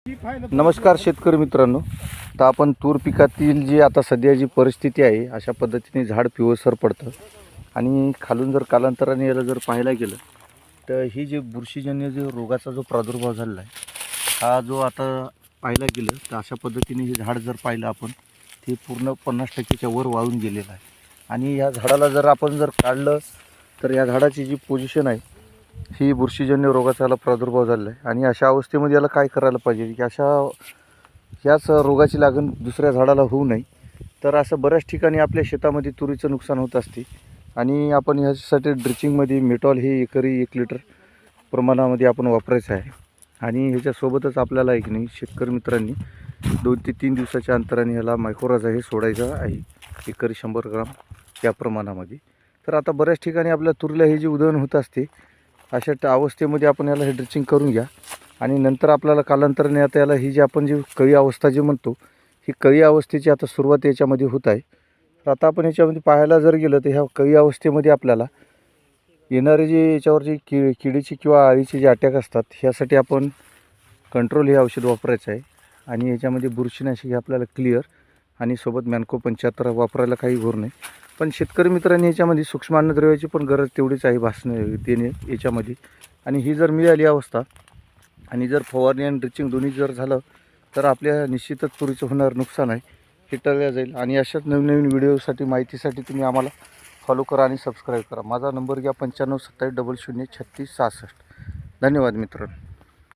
नमस्कार शेतकरी मित्रांनो, तर आपण तूर पिकातील जी आता सध्या जी परिस्थिती आहे, अशा पद्धतीने झाड पिवळसर पडतं आणि खालून जर कालांतराने याला जर पाहायला गेलं तर ही जी बुरशीजन्य जो रोगाचा जो प्रादुर्भाव झालेला आहे, हा जो आता पाहायला गेलं तर अशा पद्धतीने हे झाड जर पाहिलं आपण, ते पूर्ण 50% वर वाळून गेलेलं आहे. आणि या झाडाला जर आपण जर काढलं तर या झाडाची जी पोझिशन आहे ही बुरशीजन्य रोगाचा प्रादुर्भाव झालेला आहे. आणि अशा अवस्थेमध्ये याला काय करायला पाहिजे की ह्याच रोगाची लागण दुसऱ्या झाडाला होऊ नये. तर असं बऱ्याच ठिकाणी आपल्या शेतामध्ये तुरीचं नुकसान होत असते आणि आपण ह्याच्यासाठी ड्रिचिंगमध्ये मेटॉल हे एकरी 1 लिटर प्रमाणामध्ये आपण वापरायचं आहे. आणि ह्याच्यासोबतच आपल्याला एक नाही शेतकरी मित्रांनी 2 ते 3 दिवसाच्या अंतराने ह्याला मायक्रोराझा हे सोडायचं आहे, एकरी 100 ग्राम या प्रमाणामध्ये. तर आता बऱ्याच ठिकाणी आपल्या तुरीला हे जे उधळण होत असते, अशा अवस्थेमध्ये आपण याला हे ड्रिचिंग करून घ्या. आणि नंतर आपल्याला कालांतराने आता याला ही जी आपण जी कळी अवस्था जी म्हणतो, ही कळी अवस्थेची आता सुरुवात याच्यामध्ये होत आहे. तर आता आपण याच्यामध्ये पाहायला जर गेलं तर ह्या कळी अवस्थेमध्ये आपल्याला येणारे जे याच्यावर जे किडीची किंवा अळीचे जे अटॅक असतात, ह्यासाठी आपण कंट्रोल हे औषध वापरायचं आहे. आणि याच्यामध्ये बुरशीनाशक आपल्याला क्लिअर आणि सोबत मॅन्को 75 वापरायला काही घोर नाही. पण शेतकरी मित्रांनी याच्यामध्ये सूक्ष्म अन्नद्रव्याची पण गरज तेवढीच आहे भासणं देणे याच्यामध्ये. आणि ही जर मिळाली अवस्था आणि जर फवारणी आणि ड्रिचिंग दोन्ही जर झालं तर आपल्या निश्चितच तुरीचं होणार नुकसान आहे हे टळल्या जाईल. आणि अशाच नवीन व्हिडिओसाठी माहितीसाठी तुम्ही आम्हाला फॉलो करा आणि सबस्क्राईब करा. माझा नंबर घ्या 95 27 00 36 66. धन्यवाद मित्रांनो.